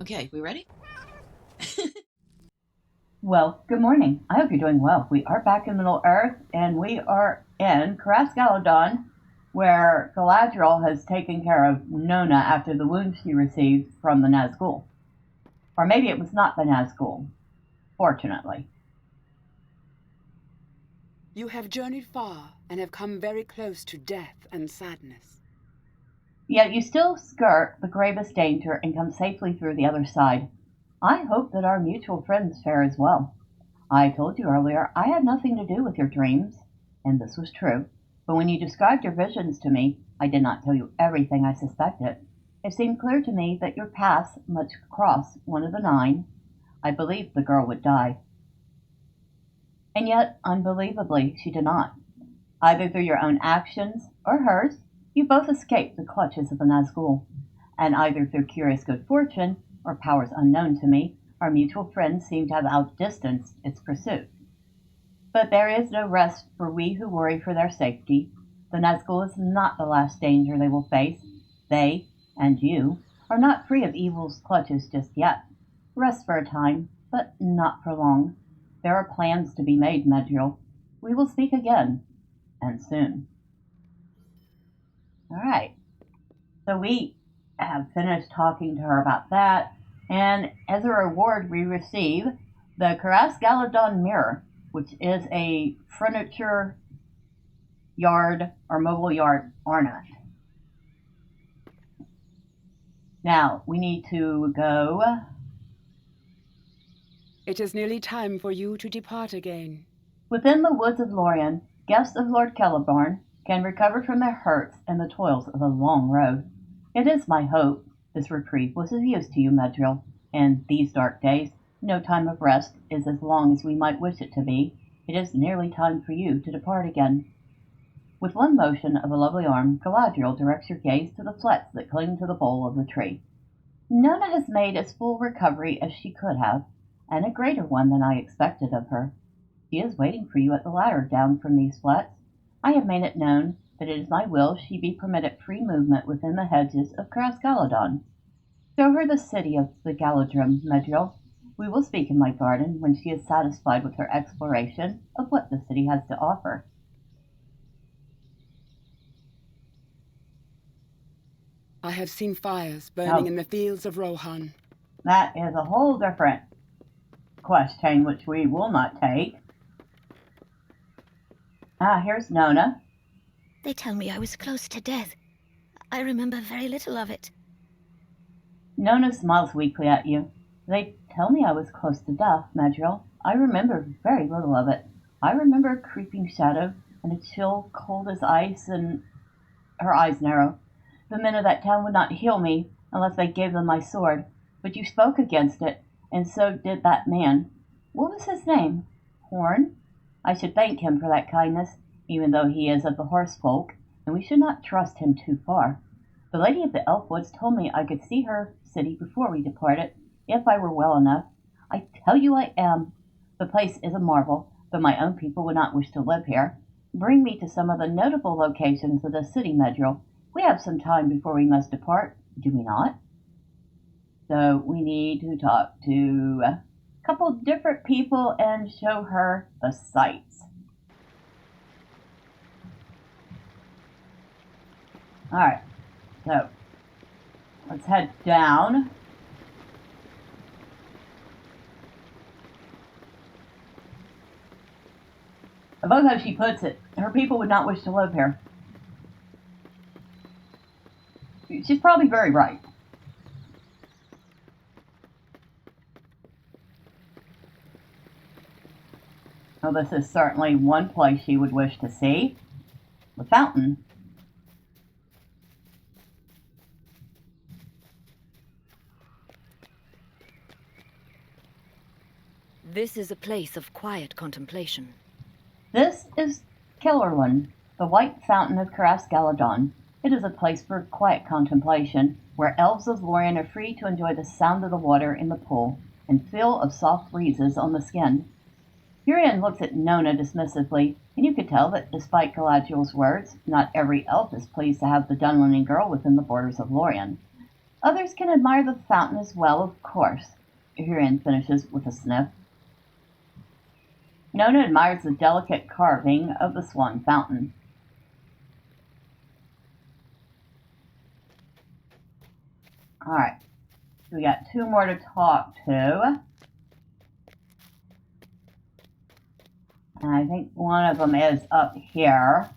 Okay, we ready? Well, good morning. I hope you're doing well. We are back in Middle Earth, and we are in Caras Galadhon, where Galadriel has taken care of Nona after the wound she received from the Nazgul. Or maybe it was not the Nazgul, fortunately. You have journeyed far and have come very close to death and sadness. Yet you still skirt the gravest danger and come safely through the other side. I hope that our mutual friends fare as well. I told you earlier I had nothing to do with your dreams, and this was true. But when you described your visions to me, I did not tell you everything I suspected. It seemed clear to me that your paths must cross one of the nine. I believed the girl would die. And yet, unbelievably, she did not. Either through your own actions or hers, you both escaped the clutches of the Nazgul. And either through curious good fortune, or powers unknown to me, our mutual friends seem to have outdistanced its pursuit. But there is no rest for we who worry for their safety. The Nazgul is not the last danger they will face. They, and you, are not free of evil's clutches just yet. Rest for a time, but not for long. There are plans to be made, Medrielle. We will speak again, and soon. All right. So we have finished talking to her about that, and as a reward, we receive the Caras Galadhon mirror, which is a furniture yard or mobile yard ornament. Now, we need to go. It is nearly time for you to depart again. Within the woods of Lorien, guests of Lord Celeborn can recover from their hurts and the toils of a long road. It is my hope this reprieve was of use to you, Medriel. In these dark days, no time of rest is as long as we might wish it to be. It is nearly time for you to depart again. With one motion of a lovely arm, Galadriel directs your gaze to the flets that cling to the bole of the tree. Nona has made as full recovery as she could have, and a greater one than I expected of her. She is waiting for you at the ladder down from these flats. I have made it known that it is my will she be permitted free movement within the hedges of Caras Galadhon. Show her the city of the Galadrim, Medriel. We will speak in my garden when she is satisfied with her exploration of what the city has to offer. I have seen fires burning Now, in the fields of Rohan. that is a whole different question which we will not take. Here's Nona. They tell me I was close to death. I remember very little of it. Nona smiles weakly at you. They tell me I was close to death, Medriel. I remember very little of it. I remember a creeping shadow and a chill cold as ice, and her eyes narrow. The men of that town would not heal me unless they gave them my sword, but you spoke against it, and so did that man. What was his name? Horn? I should thank him for that kindness, even though he is of the horse folk, and we should not trust him too far. The lady of the elf woods told me I could see her city before we departed, if I were well enough. I tell you I am. The place is a marvel, though my own people would not wish to live here. Bring me to some of the notable locations of the city, Medriel. We have some time before we must depart, do we not? So we need to talk to a couple different people and show her the sights. Alright, so let's head down. I love how she puts it. Her people would not wish to live here. She's probably very right. Well, this is certainly one place she would wish to see. The fountain. This is a place of quiet contemplation. This is Killerland, the White Fountain of Caras Galadhon. It is a place for quiet contemplation, where elves of Lorien are free to enjoy the sound of the water in the pool and feel of soft breezes on the skin. Urian looks at Nona dismissively, and you could tell that despite Galadriel's words, not every elf is pleased to have the Dunlending girl within the borders of Lorien. Others can admire the fountain as well, of course. Huron finishes with a sniff. Nona admires the delicate carving of the swan fountain. Alright, so we got two more to talk to. And I think one of them is up here.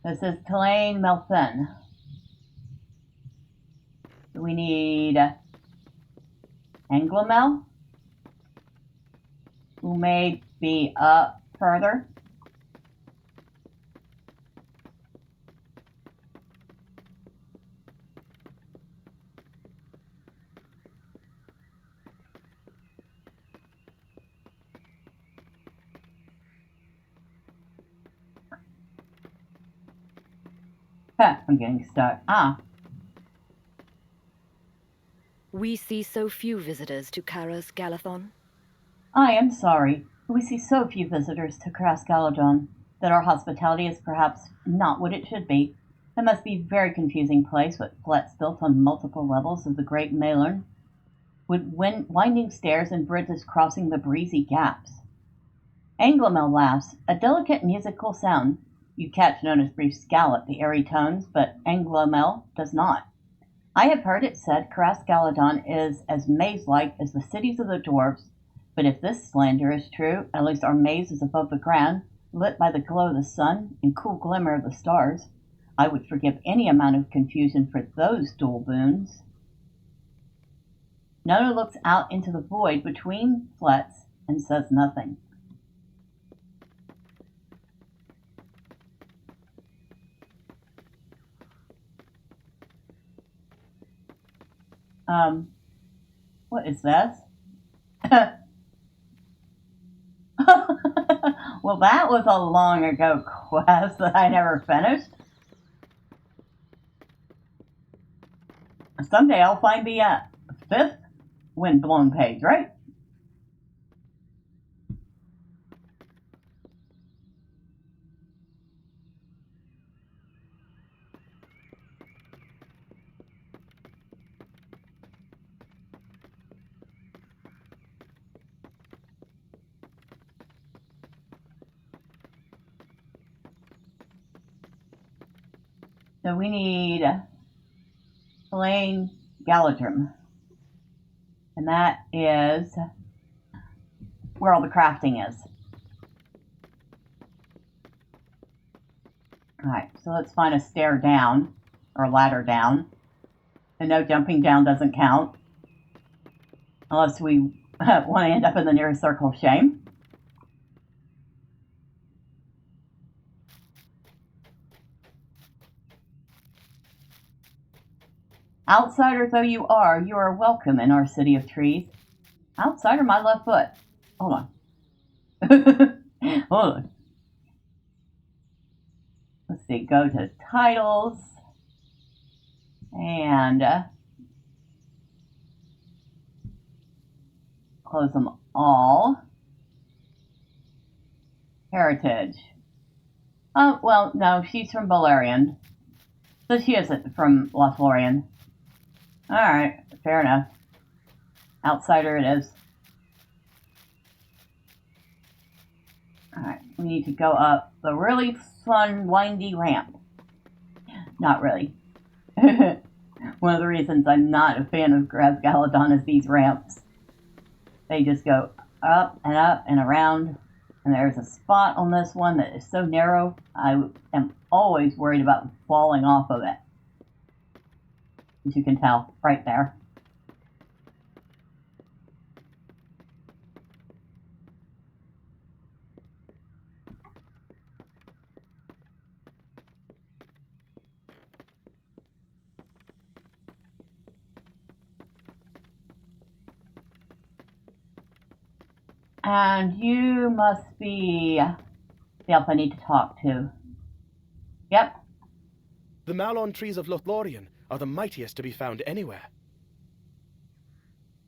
This is Tulane Melfin. We need Anglamel, who may be up further. I'm getting stuck. We see so few visitors to Caras Galadhon. I am sorry. We see so few visitors to Caras Galadhon that our hospitality is perhaps not what it should be. It must be a very confusing place with flats built on multiple levels of the Great Malern, with winding stairs and bridges crossing the breezy gaps. Anglamel laughs, a delicate musical sound. You catch Nona's brief scowl at the airy tones, but Anglamel does not. I have heard it said Caras Galadhon is as maze-like as the cities of the dwarves, but if this slander is true, at least our maze is above the ground, lit by the glow of the sun and cool glimmer of the stars. I would forgive any amount of confusion for those dual boons. Nona looks out into the void between flats and says nothing. What is this? Well, that was a long ago quest that I never finished. Someday I'll find the 5th windblown page, right? So we need Elaine Galadriel. And that is where all the crafting is. Alright, so let's find a stair down, or a ladder down. And no, jumping down doesn't count. Unless we want to end up in the nearest circle of shame. Outsider though you are welcome in our city of trees. Outsider, my left foot. Hold on. Hold on. Let's see, go to titles. And close them all. Heritage. Oh, well, no, she's from Balerion. So she isn't from Lothlorien. Alright, fair enough. Outsider it is. Alright, we need to go up the really fun, windy ramp. Not really. One of the reasons I'm not a fan of Caras Galadhon is these ramps. They just go up and around. And there's a spot on this one that is so narrow, I am always worried about falling off of it. As you can tell, right there. And you must be the elf I need to talk to. Yep. The Malon trees of Lothlorien are the mightiest to be found anywhere.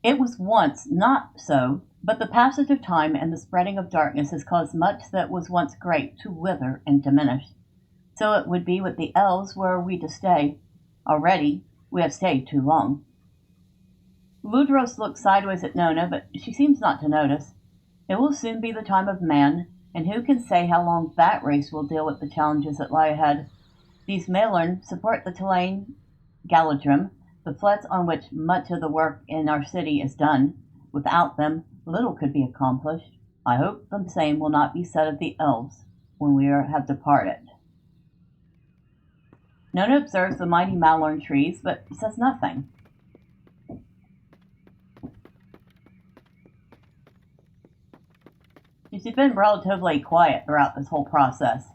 It was once not so, but the passage of time and the spreading of darkness has caused much that was once great to wither and diminish. So it would be with the elves were we to stay. Already, we have stayed too long. Ludros looks sideways at Nona, but she seems not to notice. It will soon be the time of man, and who can say how long that race will deal with the challenges that lie ahead. These Malern support the Tulane Galadrim, the flets on which much of the work in our city is done. Without them, little could be accomplished. I hope the same will not be said of the elves when we have departed. Nona observes the mighty Malern trees, but says nothing. She's been relatively quiet throughout this whole process.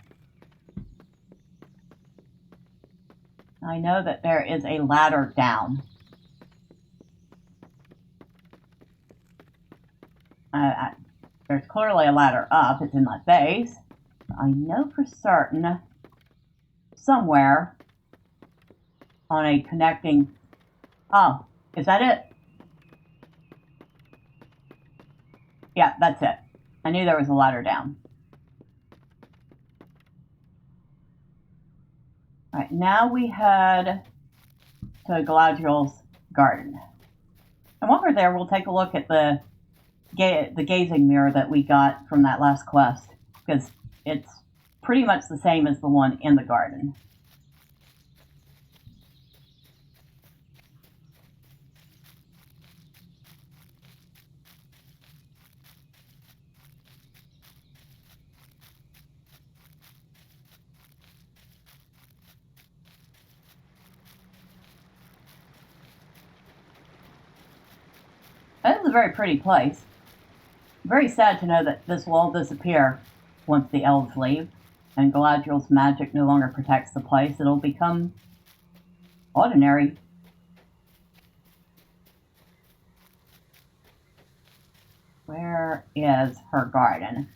I know that there is a ladder down. There's clearly a ladder up. It's in my face. I know for certain somewhere on a connecting... Oh, is that it? Yeah, that's it. I knew there was a ladder down. Alright, now we head to Galadriel's garden. And while we're there, we'll take a look at the gazing mirror that we got from that last quest, because it's pretty much the same as the one in the garden. That is a very pretty place. Very sad to know that this will all disappear once the elves leave, and Galadriel's magic no longer protects the place. It'll become ordinary. Where is her garden?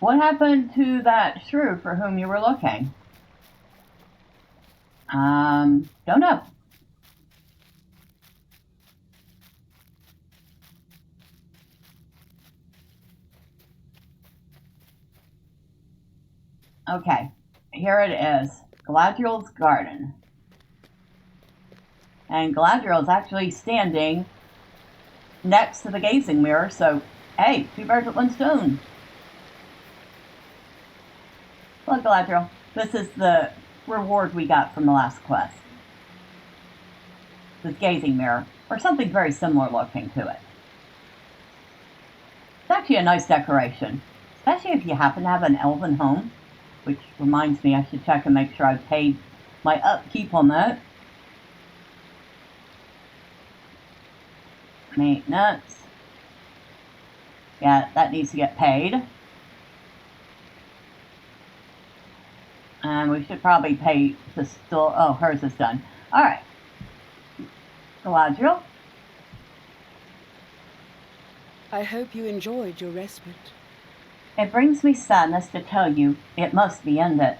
What happened to that shrew for whom you were looking? Don't know. Okay, here it is. Galadriel's garden. And Galadriel is actually standing next to the gazing mirror, so hey, two birds with one stone. Look, Galadriel, this is the reward we got from the last quest. This gazing mirror, or something very similar looking to it. It's actually a nice decoration, especially if you happen to have an elven home, which reminds me I should check and make sure I've paid my upkeep on that. Maintenance. Yeah, that needs to get paid. And we should probably pay the still. Oh, hers is done. Alright. Galadriel? I hope you enjoyed your respite. It brings me sadness to tell you it must be ended.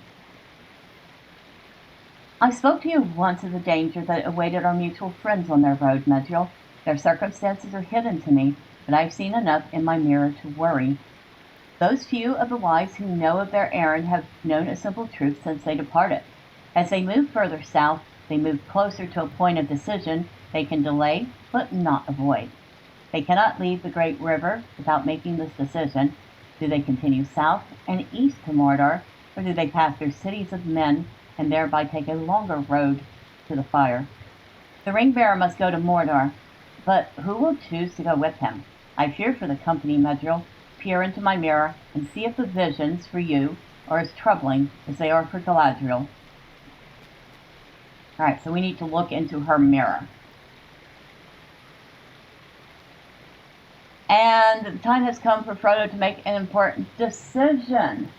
I spoke to you once of the danger that awaited our mutual friends on their road, Medrielle. Their circumstances are hidden to me, but I've seen enough in my mirror to worry. Those few of the wise who know of their errand have known a simple truth since they departed. As they move further south, they move closer to a point of decision they can delay but not avoid. They cannot leave the great river without making this decision. Do they continue south and east to Mordor, or do they pass through cities of men and thereby take a longer road to the fire? The ring-bearer must go to Mordor, but who will choose to go with him? I fear for the company, Medrielle. Peer into my mirror and see if the visions for you are as troubling as they are for Galadriel. Alright, so we need to look into her mirror. And the time has come for Frodo to make an important decision.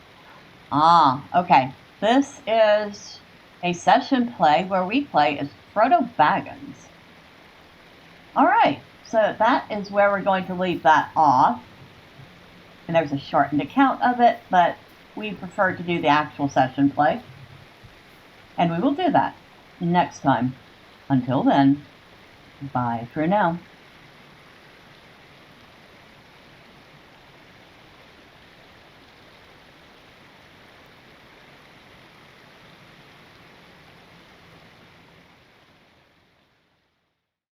Okay. This is a session play where we play as Frodo Baggins. Alright, So that is where we're going to leave that off. And there's a shortened account of it, but we prefer to do the actual session play. And we will do that next time. Until then, bye for now.